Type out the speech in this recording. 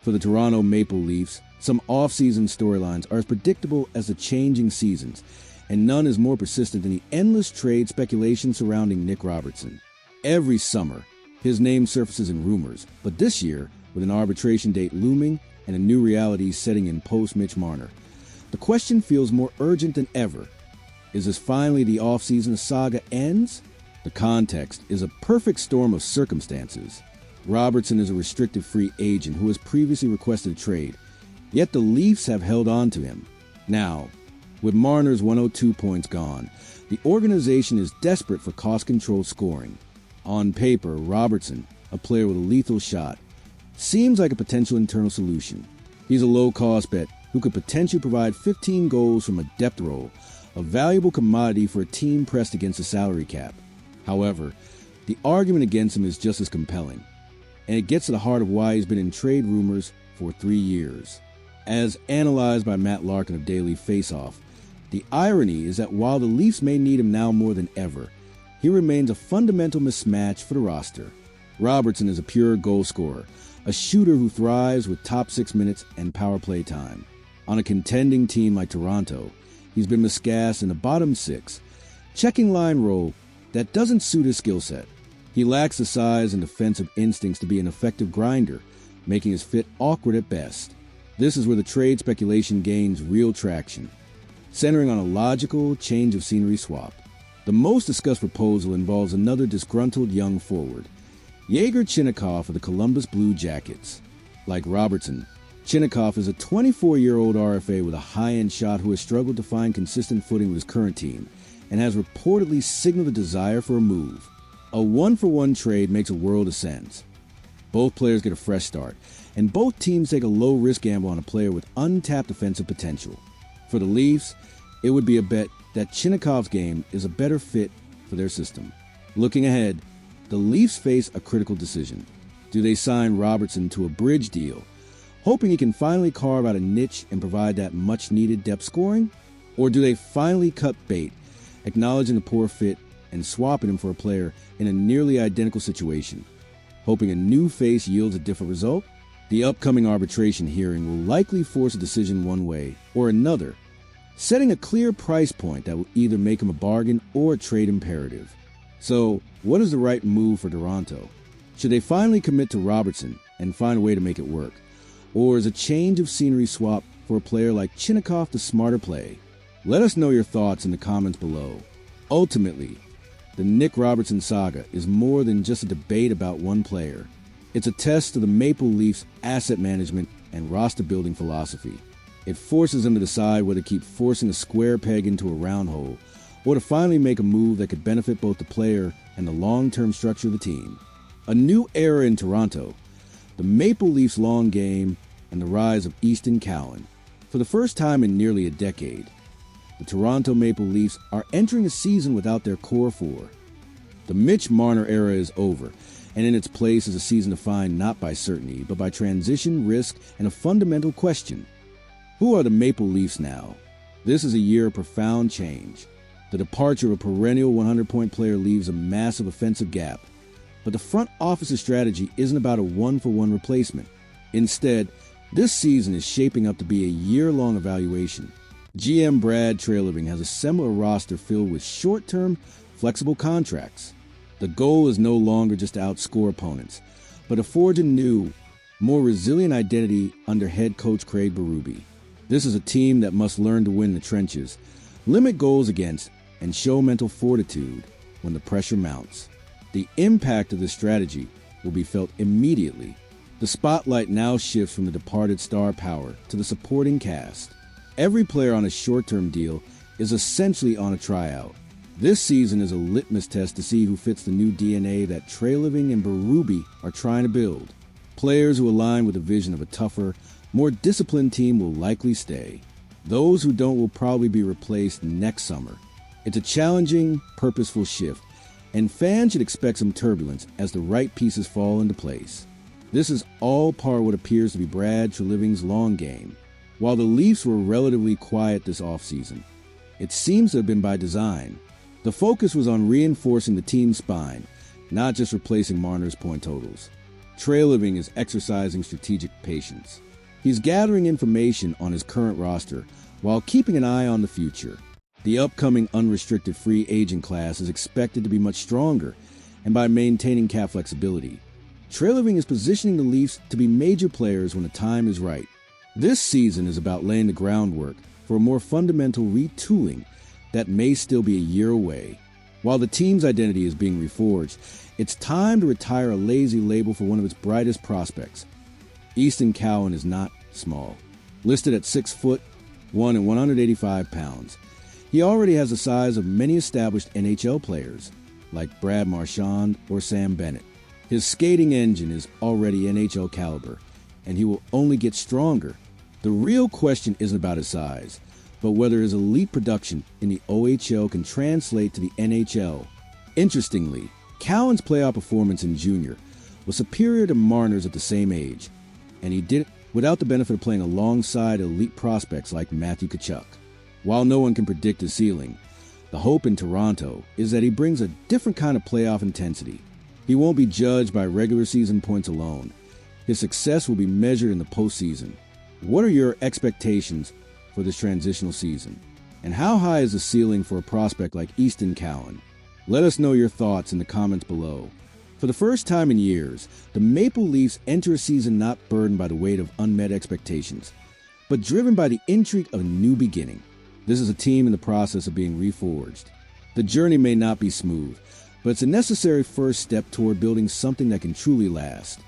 For the Toronto Maple Leafs, some off-season storylines are as predictable as the changing seasons, and none is more persistent than the endless trade speculation surrounding Nick Robertson. Every summer, his name surfaces in rumors, but this year, with an arbitration date looming and a new reality setting in post-Mitch Marner, the question feels more urgent than ever. Is this finally the off-season saga ends? The context is a perfect storm of circumstances. Robertson is a restricted free agent who has previously requested a trade, yet the Leafs have held on to him. Now, with Marner's 102 points gone, the organization is desperate for cost-controlled scoring. On paper, Robertson, a player with a lethal shot, seems like a potential internal solution. He's a low-cost bet who could potentially provide 15 goals from a depth role, a valuable commodity for a team pressed against the salary cap. However, the argument against him is just as compelling, and it gets to the heart of why he's been in trade rumors for 3 years. As analyzed by Matt Larkin of Daily Faceoff, the irony is that while the Leafs may need him now more than ever, he remains a fundamental mismatch for the roster. Robertson is a pure goal scorer, a shooter who thrives with top 6 minutes and power play time. On a contending team like Toronto, he's been miscast in the bottom 6, checking line role that doesn't suit his skill set. He lacks the size and defensive instincts to be an effective grinder, making his fit awkward at best. This is where the trade speculation gains real traction, centering on a logical change of scenery swap. The most discussed proposal involves another disgruntled young forward, Yegor Chinakhov of the Columbus Blue Jackets. Like Robertson, Chinakhov is a 24-year-old RFA with a high-end shot who has struggled to find consistent footing with his current team and has reportedly signaled a desire for a move. A one-for-one trade makes a world of sense. Both players get a fresh start, and both teams take a low-risk gamble on a player with untapped offensive potential. For the Leafs, it would be a bet that Chinakhov's game is a better fit for their system. Looking ahead, the Leafs face a critical decision. Do they sign Robertson to a bridge deal, hoping he can finally carve out a niche and provide that much-needed depth scoring? Or do they finally cut bait, acknowledging the poor fit and swapping him for a player in a nearly identical situation, hoping a new face yields a different result? The upcoming arbitration hearing will likely force a decision one way or another, setting a clear price point that will either make him a bargain or a trade imperative. So, what is the right move for Toronto? Should they finally commit to Robertson and find a way to make it work? Or is a change of scenery swap for a player like Chinakhov the smarter play? Let us know your thoughts in the comments below. Ultimately, the Nick Robertson saga is more than just a debate about one player. It's a test of the Maple Leafs' asset management and roster-building philosophy. It forces them to decide whether to keep forcing a square peg into a round hole or to finally make a move that could benefit both the player and the long-term structure of the team. A new era in Toronto, the Maple Leafs' long game, and the rise of Easton Cowan. For the first time in nearly a decade, the Toronto Maple Leafs are entering a season without their core four. The Mitch Marner era is over, and in its place is a season defined not by certainty, but by transition, risk, and a fundamental question. Who are the Maple Leafs now? This is a year of profound change. The departure of a perennial 100-point player leaves a massive offensive gap, but the front office's strategy isn't about a one-for-one replacement. Instead, this season is shaping up to be a year-long evaluation. GM Brad Treliving has assembled a roster filled with short-term, flexible contracts. The goal is no longer just to outscore opponents, but to forge a new, more resilient identity under head coach Craig Berube. This is a team that must learn to win the trenches, limit goals against, and show mental fortitude when the pressure mounts. The impact of this strategy will be felt immediately. The spotlight now shifts from the departed star power to the supporting cast. Every player on a short-term deal is essentially on a tryout. This season is a litmus test to see who fits the new DNA that Treliving and Berube are trying to build. Players who align with the vision of a tougher, more disciplined team will likely stay. Those who don't will probably be replaced next summer. It's a challenging, purposeful shift, and fans should expect some turbulence as the right pieces fall into place. This is all part of what appears to be Brad Treliving's long game. While the Leafs were relatively quiet this offseason, it seems to have been by design. The focus was on reinforcing the team's spine, not just replacing Marner's point totals. Trailing is exercising strategic patience. He's gathering information on his current roster while keeping an eye on the future. The upcoming unrestricted free agent class is expected to be much stronger, and by maintaining cap flexibility, Trailing is positioning the Leafs to be major players when the time is right. This season is about laying the groundwork for a more fundamental retooling that may still be a year away. While the team's identity is being reforged, it's time to retire a lazy label for one of its brightest prospects. Easton Cowan is not small. Listed at 6'1" and 185 pounds. He already has the size of many established NHL players, like Brad Marchand or Sam Bennett. His skating engine is already NHL caliber, and he will only get stronger. The real question isn't about his size, but whether his elite production in the OHL can translate to the NHL. Interestingly, Cowan's playoff performance in junior was superior to Marner's at the same age, and he did it without the benefit of playing alongside elite prospects like Matthew Tkachuk. While no one can predict his ceiling, the hope in Toronto is that he brings a different kind of playoff intensity. He won't be judged by regular season points alone. His success will be measured in the postseason. What are your expectations for this transitional season? And how high is the ceiling for a prospect like Easton Cowan? Let us know your thoughts in the comments below. For the first time in years, the Maple Leafs enter a season not burdened by the weight of unmet expectations, but driven by the intrigue of a new beginning. This is a team in the process of being reforged. The journey may not be smooth, but it's a necessary first step toward building something that can truly last.